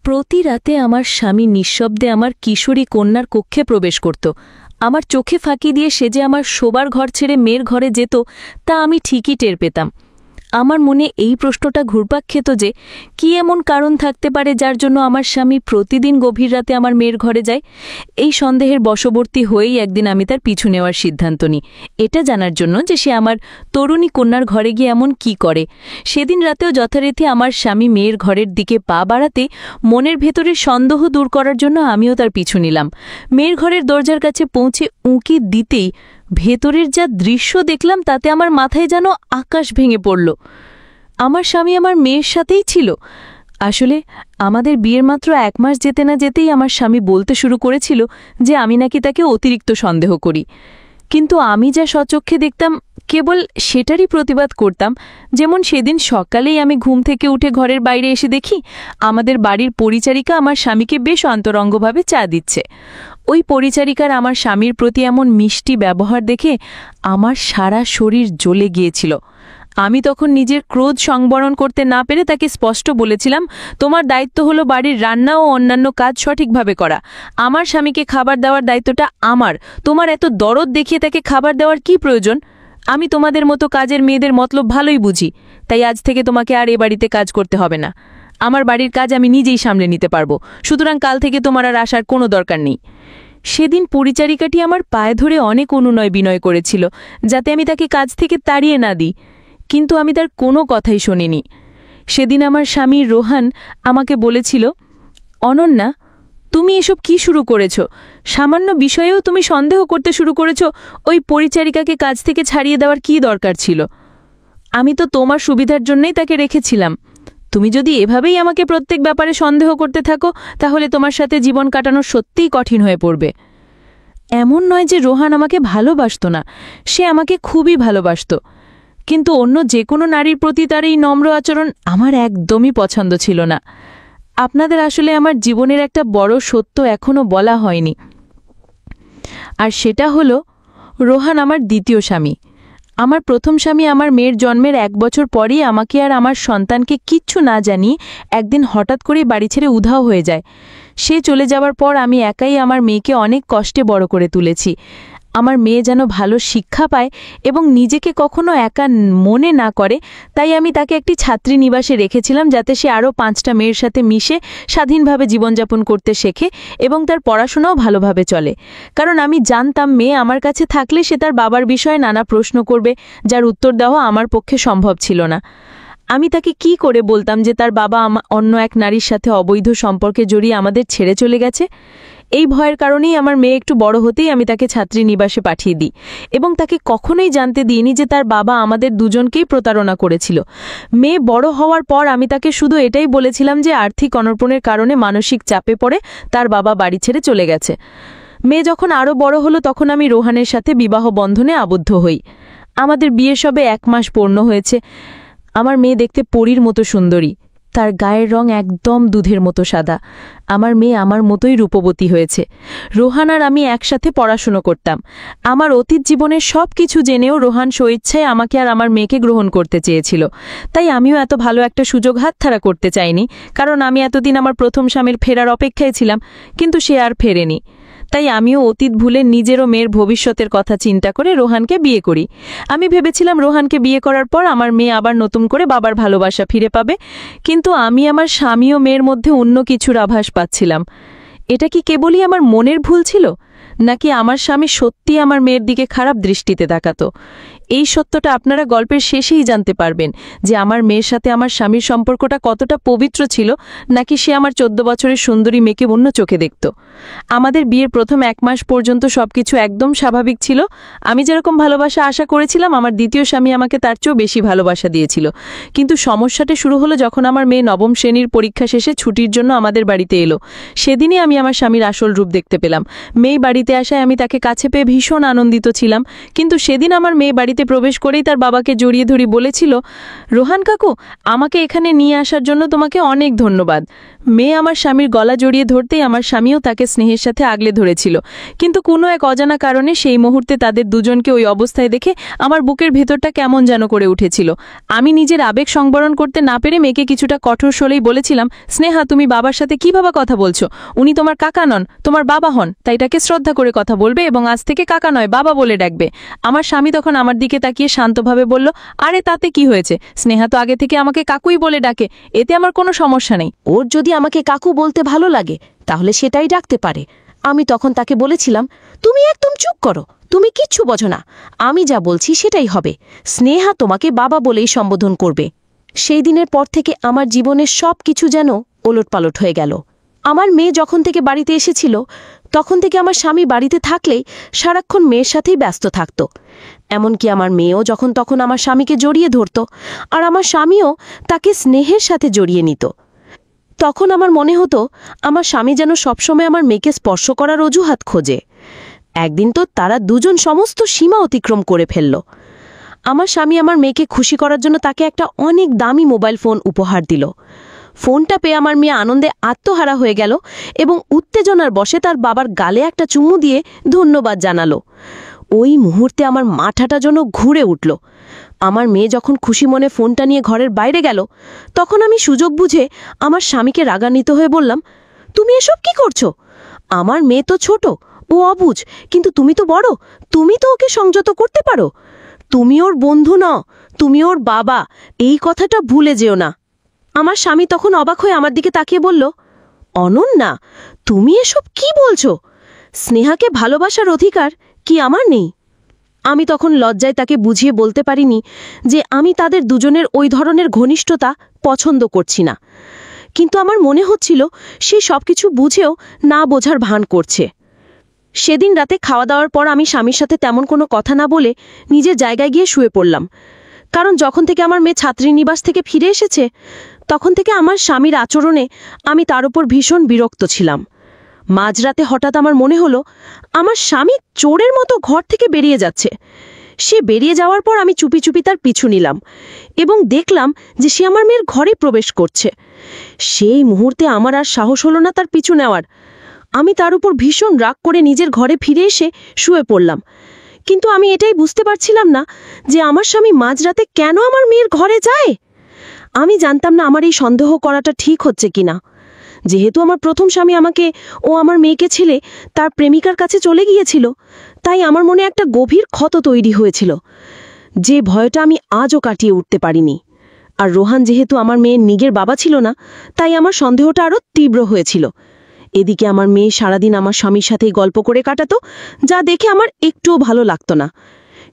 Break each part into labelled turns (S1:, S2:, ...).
S1: প্রতি রাতে আমার স্বামী নিঃশব্দে আমার কিশোরী কন্যার কক্ষে প্রবেশ করত। আমার চোখে ফাঁকি দিয়ে সে যে আমার শোবার ঘর ছেড়ে মেয়ের ঘরে যেত তা আমি ঠিকই টের পেতাম। আমার মনে এই প্রশ্নটা ঘুরপাক খেত যে কি এমন কারণ থাকতে পারে যার জন্য আমার স্বামী প্রতিদিন গভীর রাতে আমার মেয়ের ঘরে যায়। এই সন্দেহের বশবর্তী হয়েই একদিন আমি তার পিছু নেওয়ার সিদ্ধান্ত নিই, এটা জানার জন্য যে সে আমার তরুণী কন্যার ঘরে গিয়ে এমন কি করে। সেদিন রাতেও যথারীতি আমার স্বামী মেয়ের ঘরের দিকে পা বাড়াতে মনের ভেতরের সন্দেহ দূর করার জন্য আমিও তার পিছু নিলাম। মেয়ের ঘরের দরজার কাছে পৌঁছে উঁকি দিতেই ভেতরের যা দৃশ্য দেখলাম তাতে আমার মাথায় যেন আকাশ ভেঙে পড়ল। আমার স্বামী আমার মেয়ের সাথেই ছিল। আসলে আমাদের বিয়ের মাত্র 1 মাস যেতে না যেতেই আমার স্বামী বলতে শুরু করেছিল যে আমি নাকি তাকে অতিরিক্ত সন্দেহ করি, কিন্তু আমি যা স্বচক্ষে দেখতাম কেবল সেটারই প্রতিবাদ করতাম। যেমন সেদিন সকালেই আমি ঘুম থেকে উঠে ঘরের বাইরে এসে দেখি আমাদের বাড়ির পরিচারিকা আমার স্বামীকে বেশ অন্তরঙ্গভাবে চা দিচ্ছে। ওই পরিচারিকার আমার স্বামীর প্রতি এমন মিষ্টি ব্যবহার দেখে আমার সারা শরীর জ্বলে গিয়েছিল। আমি তখন নিজের ক্রোধ সংবরণ করতে না পেরে তাকে স্পষ্ট বলেছিলাম, তোমার দায়িত্ব হলো বাড়ির রান্না ও অন্যান্য কাজ সঠিকভাবে করা। আমার স্বামীকে খাবার দেওয়ার দায়িত্বটা আমার। তোমার এত দরদ দেখিয়ে তাকে খাবার দেওয়ার কি প্রয়োজন? আমি তোমাদের মতো কাজের মেয়েদের মতলব ভালোই বুঝি, তাই আজ থেকে তোমাকে আর এ বাড়িতে কাজ করতে হবে না। আমার বাড়ির কাজ আমি নিজেই সামলে নিতে পারবো, সুতরাং কাল থেকে তোমার আর আসার কোনো দরকার নেই। সেদিন পরিচারিকাটি আমার পায়ে ধরে অনেক অনুনয় বিনয় করেছিল যাতে আমি তাকে কাজ থেকে তাড়িয়ে না দিই, কিন্তু আমি তার কোনো কথাই শুনিনি। সেদিন আমার স্বামী রোহান আমাকে বলেছিল, অনন্যা, তুমি এসব কি শুরু করেছ? সামান্য বিষয়েও তুমি সন্দেহ করতে শুরু করেছ। ওই পরিচারিকাকে কাজ থেকে ছাড়িয়ে দেওয়ার কি দরকার ছিল? আমি তো তোমার সুবিধার জন্যই তাকে রেখেছিলাম। তুমি যদি এভাবেই আমাকে প্রত্যেক ব্যাপারে সন্দেহ করতে থাকো তাহলে তোমার সাথে জীবন কাটানো সত্যিই কঠিন হয়ে পড়বে। এমন নয় যে রোহান আমাকে ভালোবাসত না, সে আমাকে খুবই ভালোবাসত, কিন্তু অন্য যে কোনো নারীর প্রতি তার এই নম্র আচরণ আমার একদমই পছন্দ ছিল না। আপনাদের আসলে আমার জীবনের একটা বড় সত্য এখনও বলা হয়নি, আর সেটা হলো রোহান আমার দ্বিতীয় স্বামী। আমার প্রথম স্বামী আমার মেয়ের জন্মের 1 বছর পরেই আমাকে আর আমার সন্তানকে কিচ্ছু না জানিয়ে একদিন হঠাৎ করেই বাড়ি ছেড়ে উধাও হয়ে যায়। সে চলে যাওয়ার পর আমি একাই আমার মেয়েকে অনেক কষ্টে বড় করে তুলেছি। আমার মেয়ে যেন ভালো শিক্ষা পায় এবং নিজেকে কখনো একা মনে না করে, তাই আমি তাকে একটি ছাত্রী নিবাসে রেখেছিলাম যাতে সে আরও 5টা মেয়ের সাথে মিশে স্বাধীনভাবে জীবনযাপন করতে শেখে এবং তার পড়াশোনাও ভালোভাবে চলে। কারণ আমি জানতাম মেয়ে আমার কাছে থাকলে সে তার বাবার বিষয়ে নানা প্রশ্ন করবে, যার উত্তর দেওয়া আমার পক্ষে সম্ভব ছিল না। আমি তাকে কি করে বলতাম যে তার বাবা অন্য এক নারীর সাথে অবৈধ সম্পর্কে জড়িয়ে আমাদের ছেড়ে চলে গেছে? এই ভয়ের কারণেই আমার মেয়ে একটু বড় হতেই আমি তাকে ছাত্রী নিবাসে পাঠিয়ে দিই এবং তাকে কখনোই জানতে দিইনি যে তার বাবা আমাদের দুজনকেই প্রতারণা করেছিল। মেয়ে বড় হওয়ার পর আমি তাকে শুধু এটাই বলেছিলাম যে আর্থিক অনর্পণের কারণে মানসিক চাপে পড়ে তার বাবা বাড়ি ছেড়ে চলে গেছে। মেয়ে যখন আরও বড় হলো তখন আমি রোহানের সাথে বিবাহ বন্ধনে আবদ্ধ হই। আমাদের বিয়ে সবে 1 মাস পূর্ণ হয়েছে। আমার মেয়ে দেখতে পরীর মতো সুন্দরী, তার গায়ের রং একদম দুধের মতো সাদা। আমার মেয়ে আমার মতোই রূপবতী হয়েছে। রোহান আর আমি একসাথে পড়াশুনো করতাম। আমার অতীত জীবনের সব কিছু জেনেও রোহান স্বেচ্ছায় আমাকে আর আমার মেয়েকে গ্রহণ করতে চেয়েছিল, তাই আমিও এত ভালো একটা সুযোগ হাতছাড়া করতে চাইনি, কারণ আমি এতদিন আমার প্রথম স্বামীর ফেরার অপেক্ষায় ছিলাম, কিন্তু সে আর ফেরেনি। তাই আমিও অতীত ভুলে নিজেরও মেয়ের ভবিষ্যতের কথা চিন্তা করে রোহানকে বিয়ে করি। আমি ভেবেছিলাম রোহানকে বিয়ে করার পর আমার মেয়ে আবার নতুন করে বাবার ভালোবাসা ফিরে পাবে, কিন্তু আমি আমার স্বামী ও মেয়ের মধ্যে অন্য কিছুর আভাস পাচ্ছিলাম। এটা কি কেবলই আমার মনের ভুল ছিল, নাকি আমার স্বামী সত্যি আমার মেয়ের দিকে খারাপ দৃষ্টিতে তাকাত? এই সত্যটা আপনারা গল্পের শেষেই জানতে পারবেন যে আমার মেয়ের সাথে আমার স্বামীর সম্পর্কটা কতটা পবিত্র ছিল, নাকি সে আমার 14 বছরের সুন্দরী মেয়েকে অন্য চোখে দেখত। আমাদের বিয়ের প্রথম 1 মাস পর্যন্ত সবকিছু একদম স্বাভাবিক ছিল। আমি যেরকম ভালোবাসা আশা করেছিলাম আমার দ্বিতীয় স্বামী আমাকে তার চেয়েও বেশি ভালোবাসা দিয়েছিল। কিন্তু সমস্যাটা শুরু হলো যখন আমার মেয়ে 9ম শ্রেণীর পরীক্ষা শেষে ছুটির জন্য আমাদের বাড়িতে এলো। সেদিনই আমি আমার স্বামীর আসল রূপ দেখতে পেলাম। মেয়ে বাড়িতে আসায় আমি তাকে কাছে পেয়ে ভীষণ আনন্দিত ছিলাম, কিন্তু সেদিন আমার মেয়ে বাড়িতে বাড়িতে প্রবেশ করেই তার বাবাকে জড়িয়ে ধরে বলেছিল, রোহান কাকু, আমাকে এখানে নিয়ে আসার জন্য তোমাকে অনেক ধন্যবাদ। মেয়ে আমার স্বামীর গলা জড়িয়ে ধরতেই আমার স্বামীও তাকে স্নেহের সাথে আগলে ধরেছিল, কিন্তু কোনো এক অজানা কারণে সেই মুহূর্তে তাদের দুজনকে ওই অবস্থায় দেখে আমার বুকের ভেতরটা কেমন যেন করে উঠেছিল। আমি নিজের আবেগ সংবরণ করতে না পেরে মেয়েকে কিছুটা কঠোর স্বরেই বলেছিলাম, স্নেহা, তুমি বাবার সাথে কিভাবে কথা বলছো? উনি তোমার কাকা নন, তোমার বাবা হন, তাই তাকে শ্রদ্ধা করে কথা বলবে এবং আজ থেকে কাকা নয় বাবা বলে ডাকবে। আমার স্বামী তখন আমার দিকে তাকিয়ে শান্তভাবে বলল, আরে তাতে কি হয়েছে? স্নেহা তো আগে থেকে আমাকে কাকুই বলে ডাকে, এতে আমার কোনো সমস্যা নেই।
S2: ওর যদি আমাকে কাকু বলতে ভালো লাগে তাহলে সেটাই ডাকতে পারে। আমি তখন তাকে বলেছিলাম, তুমি একদম চুপ করো, তুমি কিচ্ছু বোঝো না, আমি যা বলছি সেটাই হবে। স্নেহা তোমাকে বাবা বলেই সম্বোধন করবে। সেই দিনের পর থেকে আমার জীবনের সব কিছু যেন ওলটপালট হয়ে গেল। আমার মেয়ে যখন থেকে বাড়িতে এসেছিল তখন থেকে আমার স্বামী বাড়িতে থাকলেই সারাক্ষণ মেয়ের সাথেই ব্যস্ত থাকত। এমনকি আমার মেয়েও যখন তখন আমার স্বামীকে জড়িয়ে ধরত, আর আমার স্বামীও তাকে স্নেহের সাথে জড়িয়ে নিত। তখন আমার মনে হতো আমার স্বামী যেন সবসময় আমার মেয়েকে স্পর্শ করার অজুহাত খোঁজে। একদিন তো তারা দুজন সমস্ত সীমা অতিক্রম করে ফেলল। আমার স্বামী আমার মেয়েকে খুশি করার জন্য তাকে একটা অনেক দামি মোবাইল ফোন উপহার দিল। ফোনটা পেয়ে আমার মেয়ে আনন্দে আত্মহারা হয়ে গেল এবং উত্তেজনার বশে তার বাবার গালে একটা চুমু দিয়ে ধন্যবাদ জানালো। ওই মুহূর্তে আমার মাথাটা যেন ঘুরে উঠল। আমার মেয়ে যখন খুশি মনে ফোনটা নিয়ে ঘরের বাইরে গেল তখন আমি সুযোগ বুঝে আমার স্বামীকে রাগান্বিত হয়ে বললাম, তুমি এসব কি করছো? আমার মেয়ে তো ছোট, ও অবুঝ, কিন্তু তুমি তো বড়, তুমি তো ওকে সংযত করতে পারো। তুমি ওর বন্ধু নও, তুমি ওর বাবা, এই কথাটা ভুলে যেও না। আমার স্বামী তখন অবাক হয়ে আমার দিকে তাকিয়ে বলল, অনন্যা, তুমি এসব কি বলছো? স্নেহাকে ভালোবাসার অধিকার কি আমার নেই? আমি তখন লজ্জায় তাকে বুঝিয়ে বলতে পারিনি যে আমি তাদের দুজনের ওই ধরনের ঘনিষ্ঠতা পছন্দ করছি না, কিন্তু আমার মনে হচ্ছিল সে সবকিছু বুঝেও না বোঝার ভান করছে। সেদিন রাতে খাওয়া দাওয়ার পর আমি স্বামীর সাথে তেমন কোনো কথা না বলে নিজের জায়গায় গিয়ে শুয়ে পড়লাম, কারণ যখন থেকে আমার মেয়ে ছাত্রীনিবাস থেকে ফিরে এসেছে তখন থেকে আমার স্বামীর আচরণে আমি তার উপর ভীষণ বিরক্ত ছিলাম। মাঝরাতে হঠাৎ আমার মনে হলো আমার স্বামী চোরের মতো ঘর থেকে বেরিয়ে যাচ্ছে। সে বেরিয়ে যাওয়ার পর আমি চুপি চুপি তার পিছু নিলাম এবং দেখলাম যে সে আমার মেয়ের ঘরে প্রবেশ করছে। সেই মুহূর্তে আমার আর সাহস হলো না তার পিছু নেওয়ার। আমি তার উপর ভীষণ রাগ করে নিজের ঘরে ফিরে এসে শুয়ে পড়লাম, কিন্তু আমি এটাই বুঝতে পারছিলাম না যে আমার স্বামী মাঝরাতে কেন আমার মেয়ের ঘরে যায়। আমি জানতাম না আমার এই সন্দেহ করাটা ঠিক হচ্ছে কিনা। যেহেতু আমার প্রথম স্বামী আমাকে ও আমার মেয়েকে ছেড়ে তার প্রেমিকার কাছে চলে গিয়েছিল, তাই আমার মনে একটা গভীর ক্ষত তৈরি হয়েছিল, যে ভয়টা আমি আজও কাটিয়ে উঠতে পারিনি। আর রোহান যেহেতু আমার মেয়ের নিজের বাবা ছিল না, তাই আমার সন্দেহটা আরও তীব্র হয়েছিল। এদিকে আমার মেয়ে সারাদিন আমার স্বামীর সাথেই গল্প করে কাটাতো, যা দেখে আমার একটুও ভালো লাগতো না।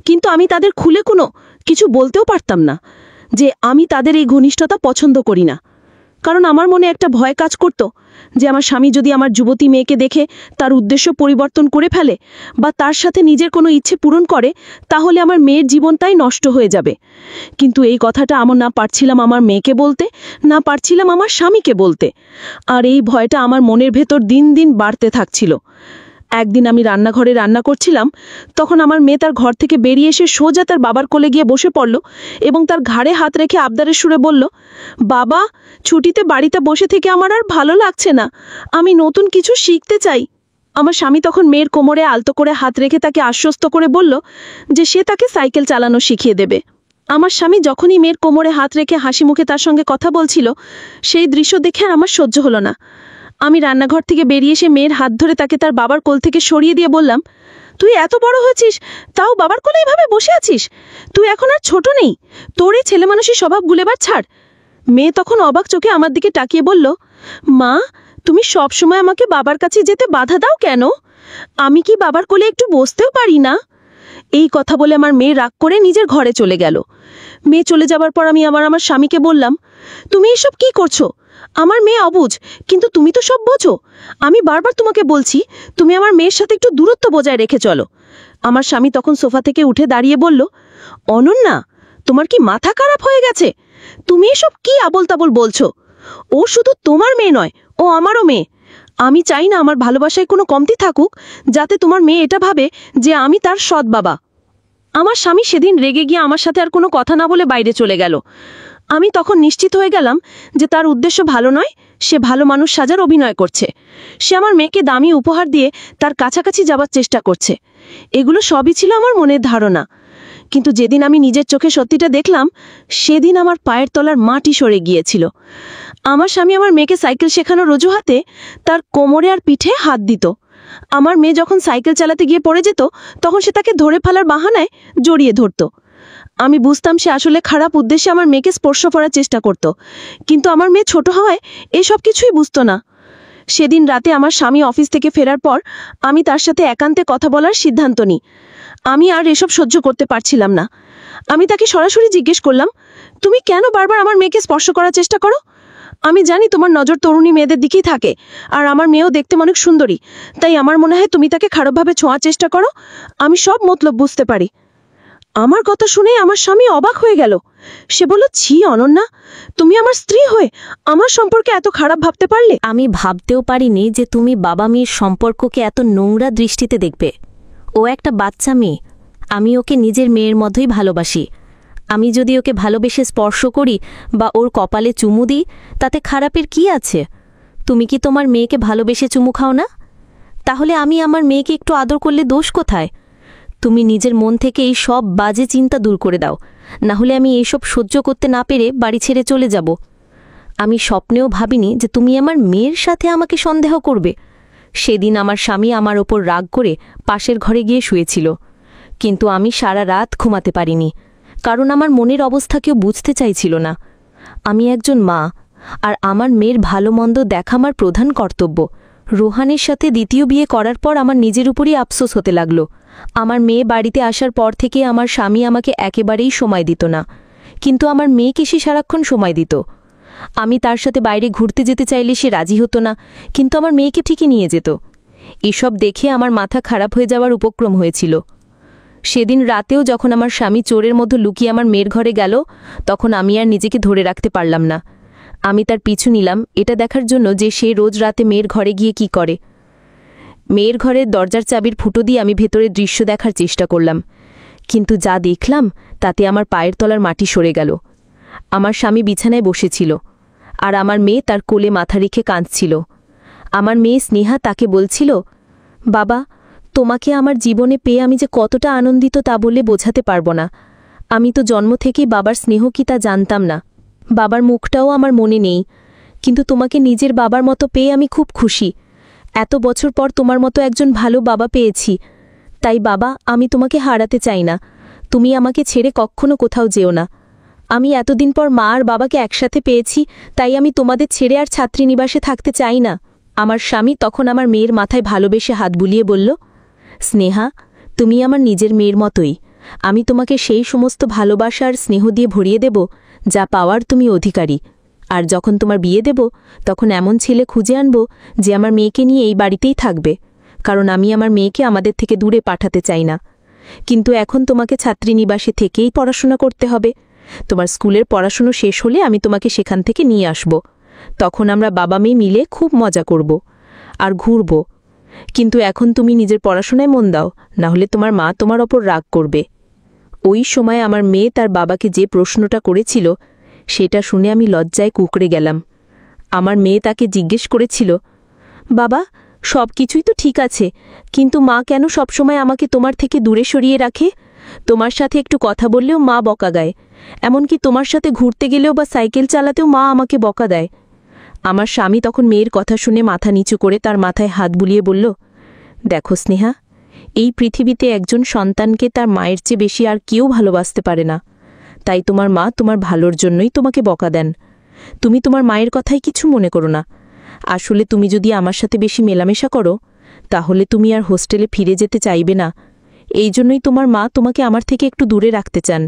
S2: কিন্তু আমি তাদের খুলে কোনো কিছু বলতেও পারতাম না যে আমি তাদের এই ঘনিষ্ঠতা পছন্দ করি না, কারণ আমার মনে একটা ভয় কাজ করত যে আমার স্বামী যদি আমার যুবতী মেয়েকে দেখে তার উদ্দেশ্য পরিবর্তন করে ফেলে বা তার সাথে নিজের কোনো ইচ্ছে পূরণ করে, তাহলে আমার মেয়ের জীবনটাই নষ্ট হয়ে যাবে। কিন্তু এই কথাটা আমার না পারছিলাম আমার মেয়েকে বলতে, না পারছিলাম আমার স্বামীকে বলতে, আর এই ভয়টা আমার মনের ভেতর দিন দিন বাড়তে থাকছিল। একদিন আমি রান্নাঘরে রান্না করছিলাম, তখন আমার মেয়ে তার ঘর থেকে বেরিয়ে এসে সোজা তার বাবার কোলে গিয়ে বসে পড়ল এবং তার ঘাড়ে হাত রেখে আবদারের সুরে বলল, বাবা, ছুটিতে বাড়িতে বসে থেকে আমার আর ভালো লাগছে না, আমি নতুন কিছু শিখতে চাই। আমার স্বামী তখন মেয়ের কোমরে আলতো করে হাত রেখে তাকে আশ্বস্ত করে বলল যে সে তাকে সাইকেল চালানো শিখিয়ে দেবে। আমার স্বামী যখনই মেয়ের কোমরে হাত রেখে হাসি মুখে তার সঙ্গে কথা বলছিল, সেই দৃশ্য দেখে আর আমার সহ্য হলো না। আমি রান্নাঘর থেকে বেরিয়ে এসে মেয়ের হাত ধরে তাকে তার বাবার কোল থেকে সরিয়ে দিয়ে বললাম, তুই এত বড় হয়েছিস, তাও বাবার কোলে এইভাবে বসে আছিস? তুই এখন আর ছোট নেই, তোর এই ছেলে মানুষের স্বভাব গুলেবার ছাড়। মেয়ে তখন অবাক চোখে আমার দিকে তাকিয়ে বলল, মা, তুমি সবসময় আমাকে বাবার কাছে যেতে বাধা দাও কেন? আমি কি বাবার কোলে একটু বসতেও পারি না? এই কথা বলে আমার মেয়ে রাগ করে নিজের ঘরে চলে গেল। মেয়ে চলে যাবার পর আমি আমার স্বামীকে বললাম, তুমি এসব কি করছো? আমার মেয়ে অবুঝ, কিন্তু তুমি তো সব বোঝো। আমি বারবার তোমাকে বলছি তুমি আমার মেয়ের সাথে একটু দূরত্ব বজায় রেখে চলো। আমার স্বামী তখন সোফা থেকে উঠে দাঁড়িয়ে বলল, অনন্যা, তোমার কি মাথা খারাপ হয়ে গেছে? তুমি এসব কি আবল তাবল বলছো? ও শুধু তোমার মেয়ে নয়, ও আমারও মেয়ে। আমি চাই না আমার ভালোবাসায় কোনো কমতি থাকুক, যাতে তোমার মেয়ে এটা ভাবে যে আমি তার সৎ বাবা। আমার স্বামী সেদিন রেগে গিয়ে আমার সাথে আর কোনো কথা না বলে বাইরে চলে গেল। আমি তখন নিশ্চিত হয়ে গেলাম যে তার উদ্দেশ্য ভালো নয়, সে ভালো মানুষ সাজার অভিনয় করছে। সে আমার মেয়েকে দামি উপহার দিয়ে তার কাছাকাছি যাবার চেষ্টা করছে। এগুলো সবই ছিল আমার মনের ধারণা। কিন্তু যেদিন আমি নিজের চোখে সত্যিটা দেখলাম, সেদিন আমার পায়ের তলার মাটি সরে গিয়েছিল। আমার স্বামী আমার মেয়েকে সাইকেল শেখানোর অজুহাতে তার কোমরে আর পিঠে হাত দিত। আমার মেয়ে যখন সাইকেল চালাতে গিয়ে পড়ে যেত, তখন সে তাকে ধরে ফেলার বাহানায় জড়িয়ে ধরত। আমি বুঝতাম সে আসলে খারাপ উদ্দেশ্যে আমার মেয়েকে স্পর্শ করার চেষ্টা করত, কিন্তু আমার মেয়ে ছোট হওয়ায় এসব কিছুই বুঝতো না। সেদিন রাতে আমার স্বামী অফিস থেকে ফেরার পর আমি তার সাথে একান্তে কথা বলার সিদ্ধান্ত নিই। আমি আর এসব সহ্য করতে পারছিলাম না। আমি তাকে সরাসরি জিজ্ঞেস করলাম, তুমি কেন বারবার আমার মেয়েকে স্পর্শ করার চেষ্টা করো? আমি জানি তোমার নজর তরুণী মেয়েদের দিকেই থাকে, আর আমার মেয়েও দেখতে অনেক সুন্দরী, তাই আমার মনে হয় তুমি তাকে খারাপভাবে ছোঁয়ার চেষ্টা করো। আমি সব মতলব বুঝতে পারি। আমার কথা শুনে আমার স্বামী অবাক হয়ে গেল। সে বলল, ছি অনন্যা, তুমি আমার স্ত্রী হয়ে আমার সম্পর্কে এত খারাপ ভাবতে পারলে?
S1: আমি ভাবতেও পারিনি যে তুমি বাবা মেয়ের সম্পর্ককে এত নোংরা দৃষ্টিতে দেখবে। ও একটা বাচ্চা মেয়ে, আমি ওকে নিজের মেয়ের মতোই ভালোবাসি। আমি যদি ওকে ভালোবেসে স্পর্শ করি বা ওর কপালে চুমু দিই, তাতে খারাপের কি আছে? তুমি কি তোমার মেয়েকে ভালোবেসে চুমু খাও না? তাহলে আমি আমার মেয়েকে একটু আদর করলে দোষ কোথায়? তুমি নিজের মন থেকে এই সব বাজে চিন্তা দূর করে দাও, না হলে আমি এইসব সহ্য করতে না পেরে বাড়ি ছেড়ে চলে যাব। আমি স্বপ্নেও ভাবিনি যে তুমি আমার মেয়ের সাথে আমাকে সন্দেহ করবে। সেদিন আমার স্বামী আমার ওপর রাগ করে পাশের ঘরে গিয়ে শুয়েছিল, কিন্তু আমি সারা রাত ঘুমাতে পারিনি, কারণ আমার মনের অবস্থা কেউ বুঝতে চাইছিল না। আমি একজন মা, আর আমার মেয়ের ভালো মন্দ দেখা আমার প্রধান কর্তব্য। রোহানের সাথে দ্বিতীয় বিয়ে করার পর আমার নিজের উপরই আফসোস হতে লাগল। আমার মেয়ে বাড়িতে আসার পর থেকে আমার স্বামী আমাকে একেবারেই সময় দিত না, কিন্তু আমার মেয়েকে সে সারাক্ষণ সময় দিত। আমি তার সাথে বাইরে ঘুরতে যেতে চাইলে সে রাজি হতো না, কিন্তু আমার মেয়েকে ঠিকই নিয়ে যেত। এসব দেখে আমার মাথা খারাপ হয়ে যাওয়ার উপক্রম হয়েছিল। সেদিন রাতেও যখন আমার স্বামী চোরের মতো লুকিয়ে আমার মেয়ের ঘরে গেল, তখন আমি আর নিজেকে ধরে রাখতে পারলাম না। আমি তার পিছু নিলাম এটা দেখার জন্য যে সে রোজ রাতে মেয়ের ঘরে গিয়ে কি করে। মেয়ের ঘরের দরজার চাবির ফুটো দিয়ে আমি ভেতরের দৃশ্য দেখার চেষ্টা করলাম, কিন্তু যা দেখলাম তাতে আমার পায়ের তলার মাটি সরে গেল। আমার স্বামী বিছানায় বসেছিল, আর আমার মেয়ে তার কোলে মাথা রেখে কাঁদছিল। আমার মেয়ে স্নেহা তাকে বলছিল, বাবা, তোমাকে আমার জীবনে পেয়ে আমি যে কতটা আনন্দিত তা বলে বোঝাতে পারব না। আমি তো জন্ম থেকেই বাবার স্নেহ কি তা জানতাম না, বাবার মুখটাও আমার মনে নেই, কিন্তু তোমাকে নিজের বাবার মতো পেয়ে আমি খুব খুশি। এত বছর পর তোমার মতো একজন ভালো বাবা পেয়েছি। তাই বাবা, আমি তোমাকে হারাতে চাই না। তুমি আমাকে ছেড়ে কখনো কোথাও যেও না। আমি এতদিন পর মা আর বাবাকে একসাথে পেয়েছি, তাই আমি তোমাদের ছেড়ে আর ছাত্রীনিবাসে থাকতে চাই না। আমার স্বামী তখন আমার মেয়ের মাথায় ভালোবেসে হাত বুলিয়ে বলল, স্নেহা, তুমি আমার নিজের মেয়ের মতোই। আমি তোমাকে সেই সমস্ত ভালোবাসা আর স্নেহ দিয়ে ভরিয়ে দেব যা পাওয়ার তুমি অধিকারী। আর যখন তোমার বিয়ে দেব, তখন এমন ছেলে খুঁজে আনব যে আমার মেয়েকে নিয়ে এই বাড়িতেই থাকবে, কারণ আমি আমার মেয়েকে আমাদের থেকে দূরে পাঠাতে চাই না। কিন্তু এখন তোমাকে ছাত্রীনিবাসে থেকেই পড়াশোনা করতে হবে। তোমার স্কুলের পড়াশুনো শেষ হলে আমি তোমাকে সেখান থেকে নিয়ে আসব। তখন আমরা বাবা মেয়ে মিলে খুব মজা করব আর ঘুরব। কিন্তু এখন তুমি নিজের পড়াশোনায় মন দাও, না হলে তোমার মা তোমার ওপর রাগ করবে। ওই সময় আমার মেয়ে তার বাবাকে যে প্রশ্নটা করেছিল, সেটা শুনে আমি লজ্জায় কুঁকড়ে গেলাম। আমার মেয়ে তাকে জিজ্ঞেস করেছিল, বাবা, সব কিছুই তো ঠিক আছে, কিন্তু মা কেন সবসময় আমাকে তোমার থেকে দূরে সরিয়ে রাখে? তোমার সাথে একটু কথা বললেও মা বকা দেয়, এমনকি তোমার সাথে ঘুরতে গেলেও বা সাইকেল চালাতেও মা আমাকে বকা দেয়। আমার স্বামী তখন মেয়ের কথা শুনে মাথা নিচু করে তার মাথায় হাত বুলিয়ে বলল, দেখো স্নেহা, এই পৃথিবীতে একজন সন্তানকে তার মায়ের চেয়ে বেশি আর কেউ ভালোবাসতে পারে না। তাই তোমার মা তোমার ভালোর জন্যই তোমাকে বকা দেন। তুমি তোমার মায়ের কথাই কিছু মনে করো না। আসলে তুমি যদি আমার সাথে বেশি মেলামেশা করো, তাহলে তুমি আর হোস্টেলে ফিরে যেতে চাইবে না। এই জন্যই তোমার মা তোমাকে আমার থেকে একটু দূরে রাখতে চান।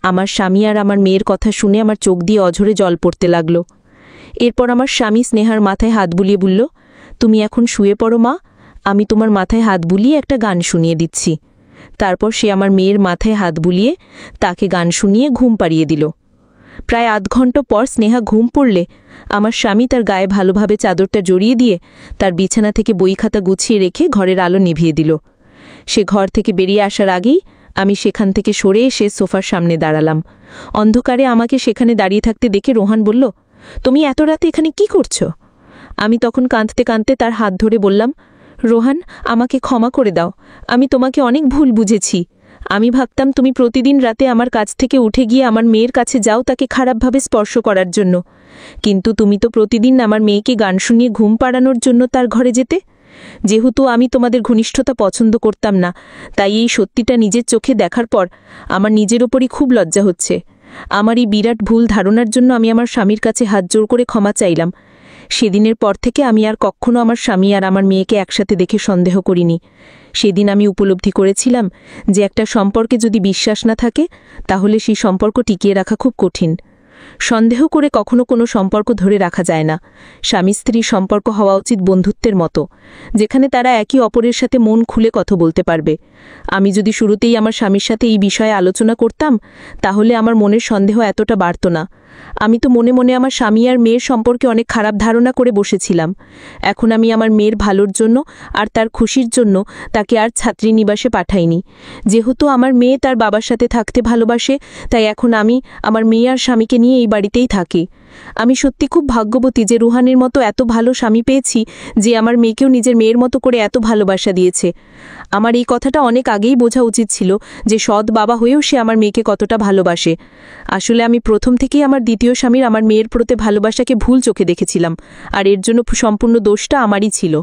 S1: আমার স্বামী আর আমার মেয়ের কথা শুনে আমার চোখ দিয়ে অঝরে জল পড়তে লাগল। এরপর আমার স্বামী স্নেহার মাথায় হাত বুলিয়ে বলল, তুমি এখন শুয়ে পড়ো মা, আমি তোমার মাথায় হাত বুলিয়ে একটা গান শুনিয়ে দিচ্ছি। তারপর সে আমার মেয়ের মাথায় হাত বুলিয়ে তাকে গান শুনিয়ে ঘুম পাড়িয়ে দিল। প্রায় আধ ঘন্টা পর স্নেহা ঘুম পড়লে আমার স্বামী তার গায়ে ভালোভাবে চাদরটা জড়িয়ে দিয়ে তার বিছানা থেকে বই খাতা গুছিয়ে রেখে ঘরের আলো নিভিয়ে দিল। সে ঘর থেকে বেরিয়ে আসার আগেই আমি সেখান থেকে সরে এসে সোফার সামনে দাঁড়ালাম। অন্ধকারে আমাকে সেখানে দাঁড়িয়ে থাকতে দেখে রোহান বলল, তুমি এত রাতে এখানে কি করছো? আমি তখন কাঁদতে কাঁদতে তার হাত ধরে বললাম, রোহান, আমাকে ক্ষমা করে দাও, আমি তোমাকে অনেক ভুল বুঝেছি। আমি ভাবতাম তুমি প্রতিদিন রাতে আমার কাছ থেকে উঠে গিয়ে আমার মেয়ের কাছে যাও তাকে খারাপভাবে স্পর্শ করার জন্য, কিন্তু তুমি তো প্রতিদিন আমার মেয়েকে গান শুনিয়ে ঘুম পাড়ানোর জন্য তার ঘরে যেতে। যেহেতু আমি তোমাদের ঘনিষ্ঠতা পছন্দ করতাম না, তাই এই সত্যিটা নিজের চোখে দেখার পর আমার নিজের ওপরই খুব লজ্জা হচ্ছে। আমার এই বিরাট ভুল ধারণার জন্য আমি আমার স্বামীর কাছে হাত জোড় করে ক্ষমা চাইলাম। সেদিনের পর থেকে আমি আর কখনো আমার স্বামী আর আমার মেয়েকে একসাথে দেখে সন্দেহ করিনি। সেদিন আমি উপলব্ধি করেছিলাম যে একটা সম্পর্কে যদি বিশ্বাস না থাকে তাহলে সেই সম্পর্ক টিকিয়ে রাখা খুব কঠিন। সন্দেহ করে কখনো কোনো সম্পর্ক ধরে রাখা যায় না। স্বামী স্ত্রীর সম্পর্ক হওয়া উচিত বন্ধুত্বের মতো, যেখানে তারা একে অপরের সাথে মন খুলে কথা বলতে পারবে। আমি যদি শুরুতেই আমার স্বামীর সাথে এই বিষয়ে আলোচনা করতাম তাহলে আমার মনের সন্দেহ এতটা বাড়ত না। আমি তো মনে মনে আমার স্বামী আর মেয়ের সম্পর্কে অনেক খারাপ ধারণা করে বসেছিলাম। এখন আমি আমার মেয়ের ভালোর জন্য আর তার খুশির জন্য তাকে আর ছাত্রীনিবাসে পাঠাইনি। যেহেতু আমার মেয়ে তার বাবার সাথে থাকতে ভালোবাসে, তাই এখন আমি আমার মেয়ে আর স্বামীকে নিয়ে এই বাড়িতেই থাকি। আমি সত্যি খুব ভাগ্যবতী যে রুহানের মতো এত ভালো স্বামী পেয়েছি, যে আমার মেয়েকেও নিজের মেয়ের মতো করে এত ভালোবাসা দিয়েছে। আমার এই কথাটা অনেক আগেই বোঝা উচিত ছিল যে সৎ বাবা হয়েও সে আমার মেয়েকে কতটা ভালোবাসে। আসলে আমি প্রথম থেকেই আমার দ্বিতীয় স্বামীর আমার মেয়ের প্রতি ভালোবাসাকে ভুল চোখে দেখেছিলাম, আর এর জন্য সম্পূর্ণ দোষটা আমারই ছিল।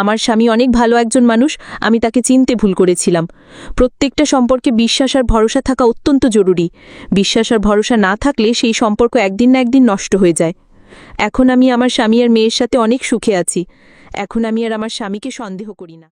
S1: আমার স্বামী অনেক ভালো একজন মানুষ, আমি তাকে চিনতে ভুল করেছিলাম। প্রত্যেকটা সম্পর্কে বিশ্বাস আর ভরসা থাকা অত্যন্ত জরুরি। বিশ্বাস আর ভরসা না থাকলে সেই সম্পর্ক একদিন না একদিন নষ্ট হয়ে যায়। এখন আমি আমার স্বামী আর মেয়ের সাথে অনেক সুখে আছি। এখন আমি আর আমার স্বামীকে সন্দেহ করি না।